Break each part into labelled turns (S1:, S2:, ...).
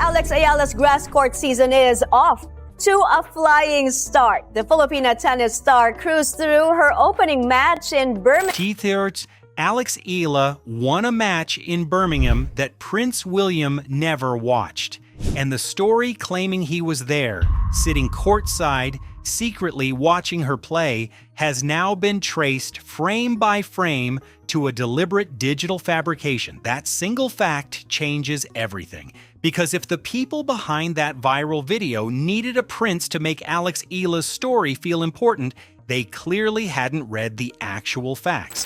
S1: Alex Eala's grass court season is off to a flying start. The Filipina tennis star cruised through her opening match in Birmingham.
S2: Two-thirds, Alex Eala won a match in Birmingham that Prince William never watched. And the story claiming he was there, sitting courtside, secretly watching her play, has now been traced frame by frame to a deliberate digital fabrication. That single fact changes everything. Because if the people behind that viral video needed a prince to make Alex Eala's story feel important, they clearly hadn't read the actual facts.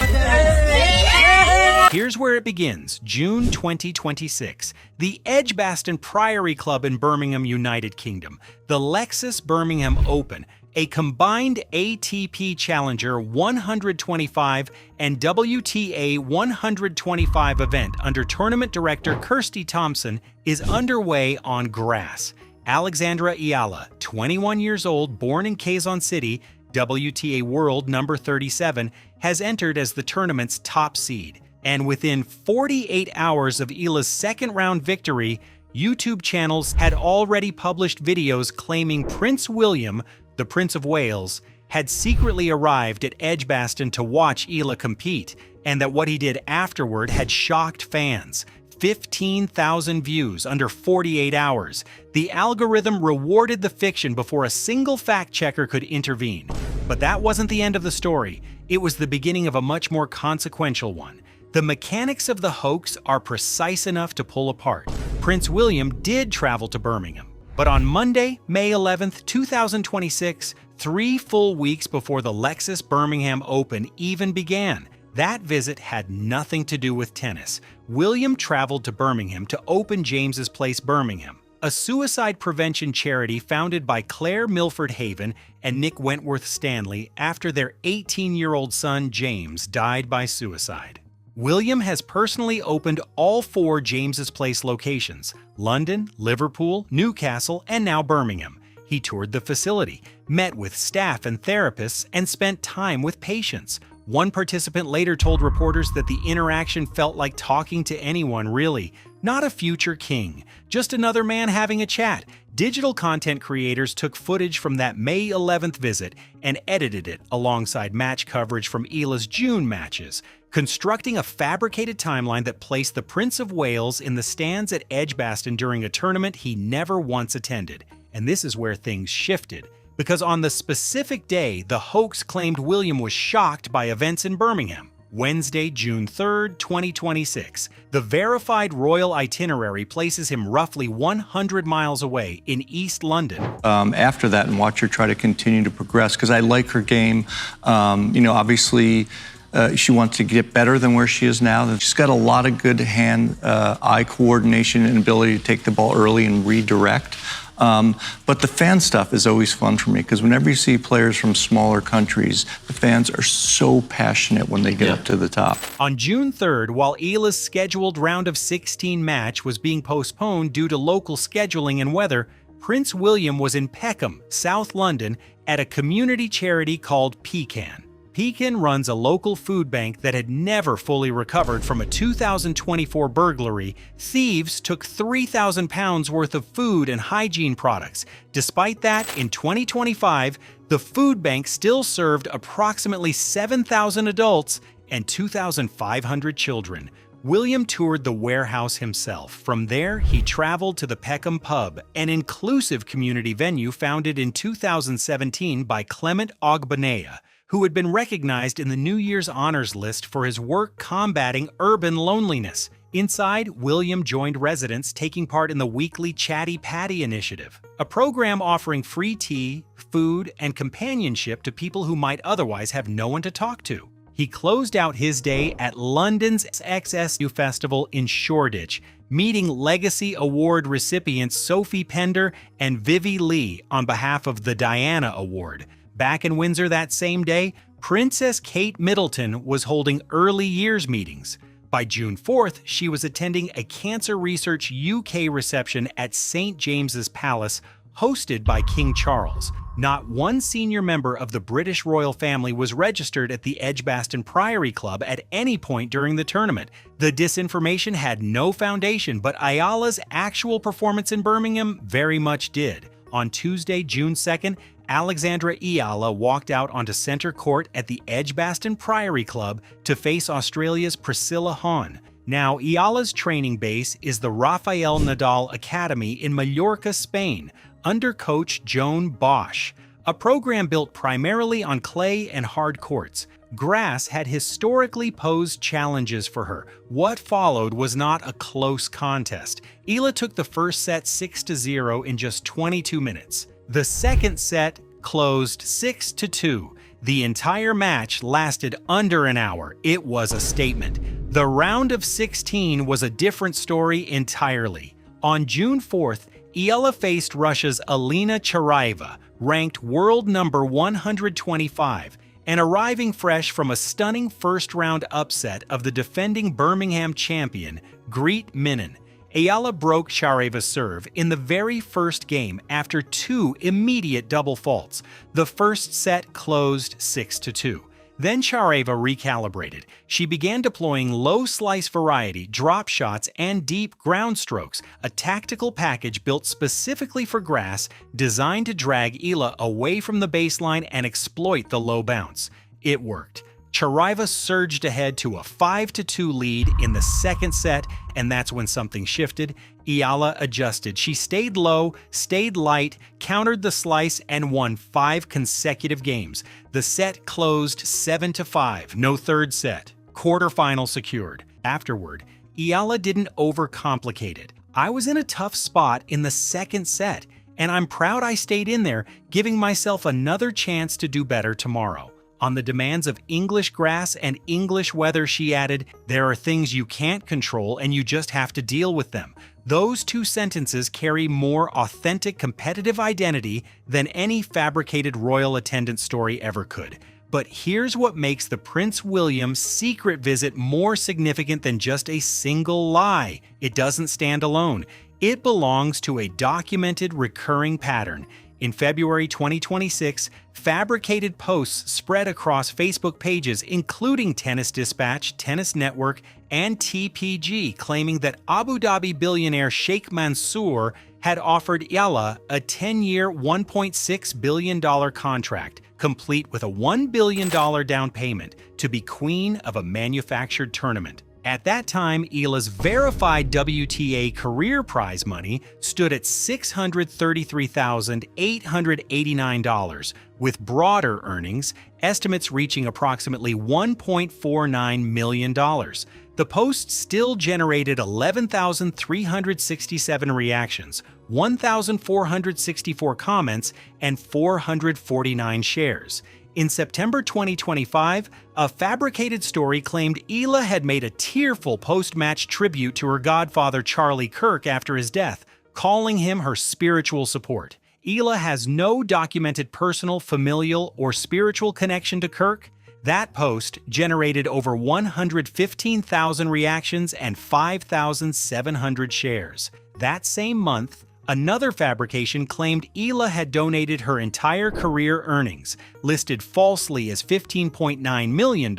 S2: Here's where it begins, June 2026. The Edgbaston Priory Club in Birmingham, United Kingdom. The Lexus Birmingham Open, a combined ATP Challenger 125 and WTA 125 event under tournament director Kirsty Thompson, is underway on grass. Alexandra Eala, 21 years old, born in Quezon City, WTA World number 37, has entered as the tournament's top seed. And within 48 hours of Eala's second-round victory, YouTube channels had already published videos claiming Prince William, the Prince of Wales, had secretly arrived at Edgbaston to watch Eala compete, and that what he did afterward had shocked fans. 15,000 views under 48 hours. The algorithm rewarded the fiction before a single fact-checker could intervene. But that wasn't the end of the story. It was the beginning of a much more consequential one. The mechanics of the hoax are precise enough to pull apart. Prince William did travel to Birmingham, but on Monday, May 11th, 2026, 3 full weeks before the Lexus Birmingham Open even began, that visit had nothing to do with tennis. William traveled to Birmingham to open James's Place Birmingham, a suicide prevention charity founded by Claire Milford Haven and Nick Wentworth Stanley after their 18-year-old son James died by suicide. William has personally opened all 4 James's Place locations: London, Liverpool, Newcastle, and now Birmingham. He toured the facility, met with staff and therapists, and spent time with patients. One participant later told reporters that the interaction felt like talking to anyone, really. Not a future king, just another man having a chat. Digital content creators took footage from that May 11th visit and edited it alongside match coverage from Eala's June matches, constructing a fabricated timeline that placed the Prince of Wales in the stands at Edgbaston during a tournament he never once attended. And this is where things shifted, because on the specific day, the hoax claimed William was shocked by events in Birmingham. Wednesday, June 3rd, 2026. The verified royal itinerary places him roughly 100 miles away in East London.
S3: After that, and watch her try to continue to progress, because I like her game. Obviously, she wants to get better than where she is now. She's got a lot of good hand-eye coordination and ability to take the ball early and redirect. But the fan stuff is always fun for me, because whenever you see players from smaller countries, the fans are so passionate when they get up to the top.
S2: On June 3rd, while Eala's scheduled round of 16 match was being postponed due to local scheduling and weather, Prince William was in Peckham, South London, at a community charity called Pecan. Pecan runs a local food bank that had never fully recovered from a 2024 burglary. Thieves took £3,000 worth of food and hygiene products. Despite that, in 2025, the food bank still served approximately 7,000 adults and 2,500 children. William toured the warehouse himself. From there, he traveled to the Peckham Pub, an inclusive community venue founded in 2017 by Clement Ogbanea, who had been recognized in the New Year's Honors List for his work combating urban loneliness. Inside, William joined residents taking part in the weekly Chatty Patty initiative, a program offering free tea, food, and companionship to people who might otherwise have no one to talk to. He closed out his day at London's XSU Festival in Shoreditch, meeting Legacy Award recipients Sophie Pender and Vivi Lee on behalf of the Diana Award. Back in Windsor that same day, Princess Kate Middleton was holding early years meetings. By June 4th, she was attending a Cancer Research UK reception at St. James's Palace, hosted by King Charles. Not one senior member of the British royal family was registered at the Edgbaston Priory Club at any point during the tournament. The disinformation had no foundation, but Eala's actual performance in Birmingham very much did. On Tuesday, June 2nd, Alexandra Eala walked out onto center court at the Edgbaston Priory Club to face Australia's Priscilla. Now, Eala's training base is the Rafael Nadal Academy in Mallorca, Spain, under coach Joan Bosch, a program built primarily on clay and hard courts. Grass had historically posed challenges for her. What followed was not a close contest. Eala took the first set 6-0 in just 22 minutes. The second set closed 6-2. The entire match lasted under an hour. It was a statement. The round of 16 was a different story entirely. On June 4th, Eala faced Russia's Alina Charaeva, ranked world number 125, and arriving fresh from a stunning first-round upset of the defending Birmingham champion, Greet Minnen. Eala broke Charaeva's serve in the very first game after 2 immediate double faults. The first set closed 6-2. Then Charaeva recalibrated. She began deploying low-slice variety, drop shots, and deep ground strokes, a tactical package built specifically for grass, designed to drag Eala away from the baseline and exploit the low bounce. It worked. Charaeva surged ahead to a 5-2 lead in the second set, and that's when something shifted. Eala adjusted. She stayed low, stayed light, countered the slice, and won 5 consecutive games. The set closed 7-5, no third set. Quarterfinal secured. Afterward, Eala didn't overcomplicate it. I was in a tough spot in the second set, and I'm proud I stayed in there, giving myself another chance to do better tomorrow. On the demands of English grass and English weather, she added, "There are things you can't control and you just have to deal with them." Those 2 sentences carry more authentic competitive identity than any fabricated royal attendant story ever could. But here's what makes the Prince William's secret visit more significant than just a single lie. It doesn't stand alone. It belongs to a documented recurring pattern. In February 2026, fabricated posts spread across Facebook pages, including Tennis Dispatch, Tennis Network, and TPG, claiming that Abu Dhabi billionaire Sheikh Mansour had offered Eala a 10-year, $1.6 billion contract, complete with a $1 billion down payment, to be queen of a manufactured tournament. At that time, Eala's verified WTA career prize money stood at $633,889, with broader earnings, estimates reaching approximately $1.49 million. The post still generated 11,367 reactions, 1,464 comments, and 449 shares. In September 2025, a fabricated story claimed Eala had made a tearful post-match tribute to her godfather Charlie Kirk after his death, calling him her spiritual support. Eala has no documented personal, familial, or spiritual connection to Kirk. That post generated over 115,000 reactions and 5,700 shares. That same month, another fabrication claimed Eala had donated her entire career earnings, listed falsely as $15.9 million,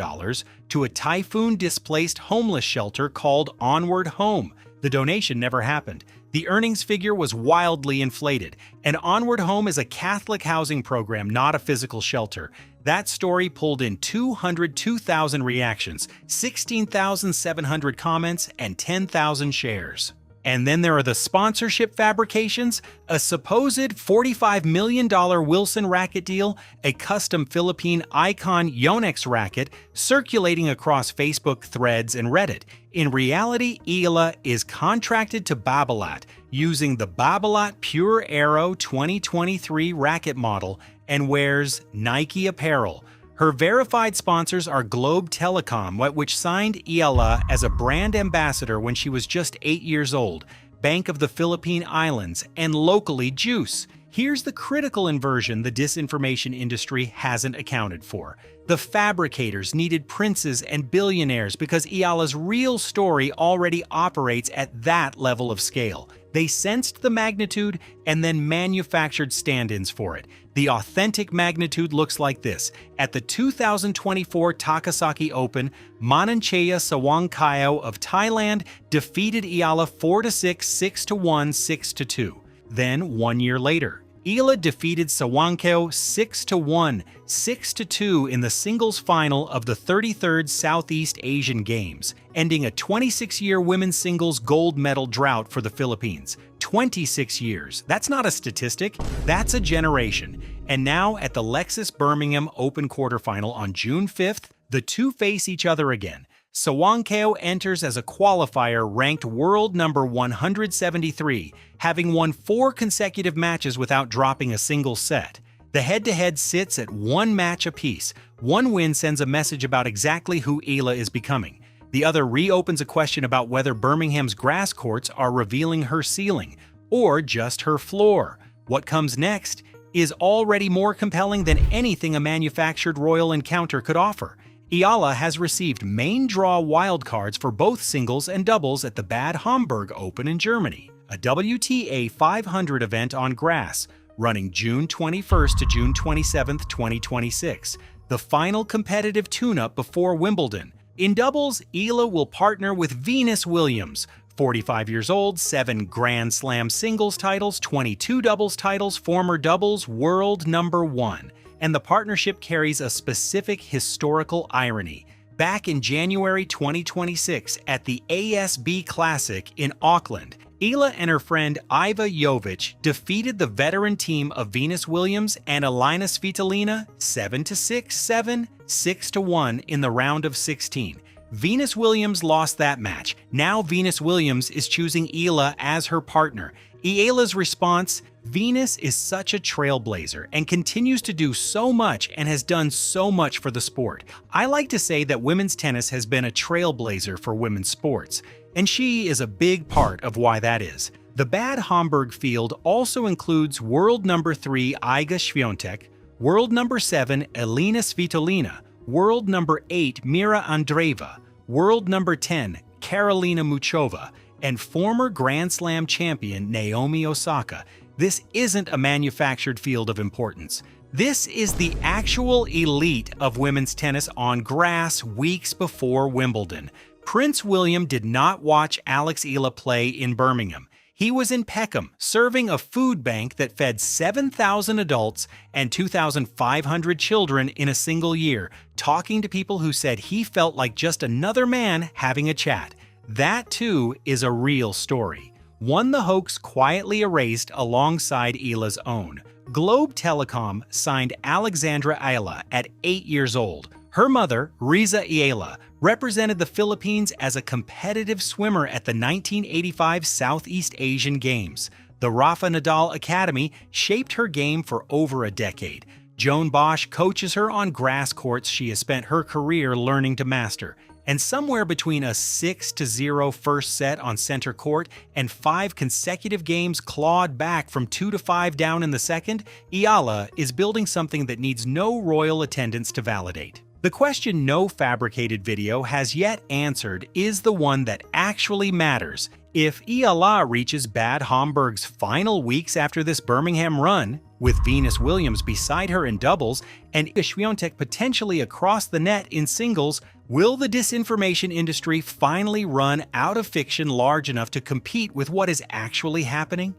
S2: to a typhoon-displaced homeless shelter called Onward Home. The donation never happened. The earnings figure was wildly inflated. And Onward Home is a Catholic housing program, not a physical shelter. That story pulled in 202,000 reactions, 16,700 comments, and 10,000 shares. And then there are the sponsorship fabrications, a supposed $45 million Wilson racket deal, a custom Philippine icon Yonex racket circulating across Facebook threads and Reddit. In reality, Eala is contracted to Babolat using the Babolat Pure Aero 2023 racket model and wears Nike apparel. Her verified sponsors are Globe Telecom, which signed Eala as a brand ambassador when she was just 8 years old, Bank of the Philippine Islands, and locally Juice. Here's the critical inversion the disinformation industry hasn't accounted for. The fabricators needed princes and billionaires because Eala's real story already operates at that level of scale. They sensed the magnitude and then manufactured stand-ins for it. The authentic magnitude looks like this. At the 2024 Takasaki Open, Mananchaya Sawangkaew of Thailand defeated Eala 4-6, 6-1, 6-2. Then, 1 year later, Eala defeated Sawangkaew 6-1, 6-2 in the singles final of the 33rd Southeast Asian Games, ending a 26-year women's singles gold medal drought for the Philippines. 26 years. That's not a statistic, that's a generation. And now at the Lexus Birmingham Open quarterfinal on June 5th, the two face each other again. Sawangkaew enters as a qualifier ranked world number 173, having won 4 consecutive matches without dropping a single set. The head-to-head sits at 1 match apiece. One win sends a message about exactly who Eala is becoming. The other reopens a question about whether Birmingham's grass courts are revealing her ceiling, or just her floor. What comes next is already more compelling than anything a manufactured royal encounter could offer. Eala has received main draw wildcards for both singles and doubles at the Bad Homburg Open in Germany, a WTA 500 event on grass, running June 21st to June 27th, 2026, the final competitive tune-up before Wimbledon. In doubles, Eala will partner with Venus Williams, 45 years old, 7 Grand Slam singles titles, 22 doubles titles, former doubles world number 1. And the partnership carries a specific historical irony. Back in January 2026 at the ASB Classic in Auckland, Eala and her friend Iva Jovic defeated the veteran team of Venus Williams and Alina 7-6, 7, 6-1 in the round of 16. Venus Williams lost that match. Now Venus Williams is choosing Eala as her partner. Eala's response: Venus is such a trailblazer and continues to do so much and has done so much for the sport. I like to say that women's tennis has been a trailblazer for women's sports, and she is a big part of why that is. The Bad Homburg field also includes world number 3 Iga Świątek, world number 7 Alina Svitolina, world number 8 Mira Andreeva, world number 10 Karolina Muchova, and former Grand Slam champion Naomi Osaka. This isn't a manufactured field of importance. This is the actual elite of women's tennis on grass weeks before Wimbledon. Prince William did not watch Alex Eala play in Birmingham. He was in Peckham, serving a food bank that fed 7,000 adults and 2,500 children in a single year, talking to people who said he felt like just another man having a chat. That, too, is a real story. One the hoax quietly erased alongside Eala's own. Globe Telecom signed Alexandra Eala at 8 years old. Her mother, Riza Eala, represented the Philippines as a competitive swimmer at the 1985 Southeast Asian Games. The Rafa Nadal Academy shaped her game for over a decade. Joan Bosch coaches her on grass courts she has spent her career learning to master. And somewhere between a 6-0 first set on center court and 5 consecutive games clawed back from 2-5 down in the second, Eala is building something that needs no royal attendance to validate. The question no fabricated video has yet answered is the one that actually matters. If Eala reaches Bad Homburg's final weeks after this Birmingham run, with Venus Williams beside her in doubles and Iga Świątek potentially across the net in singles, will the disinformation industry finally run out of fiction large enough to compete with what is actually happening?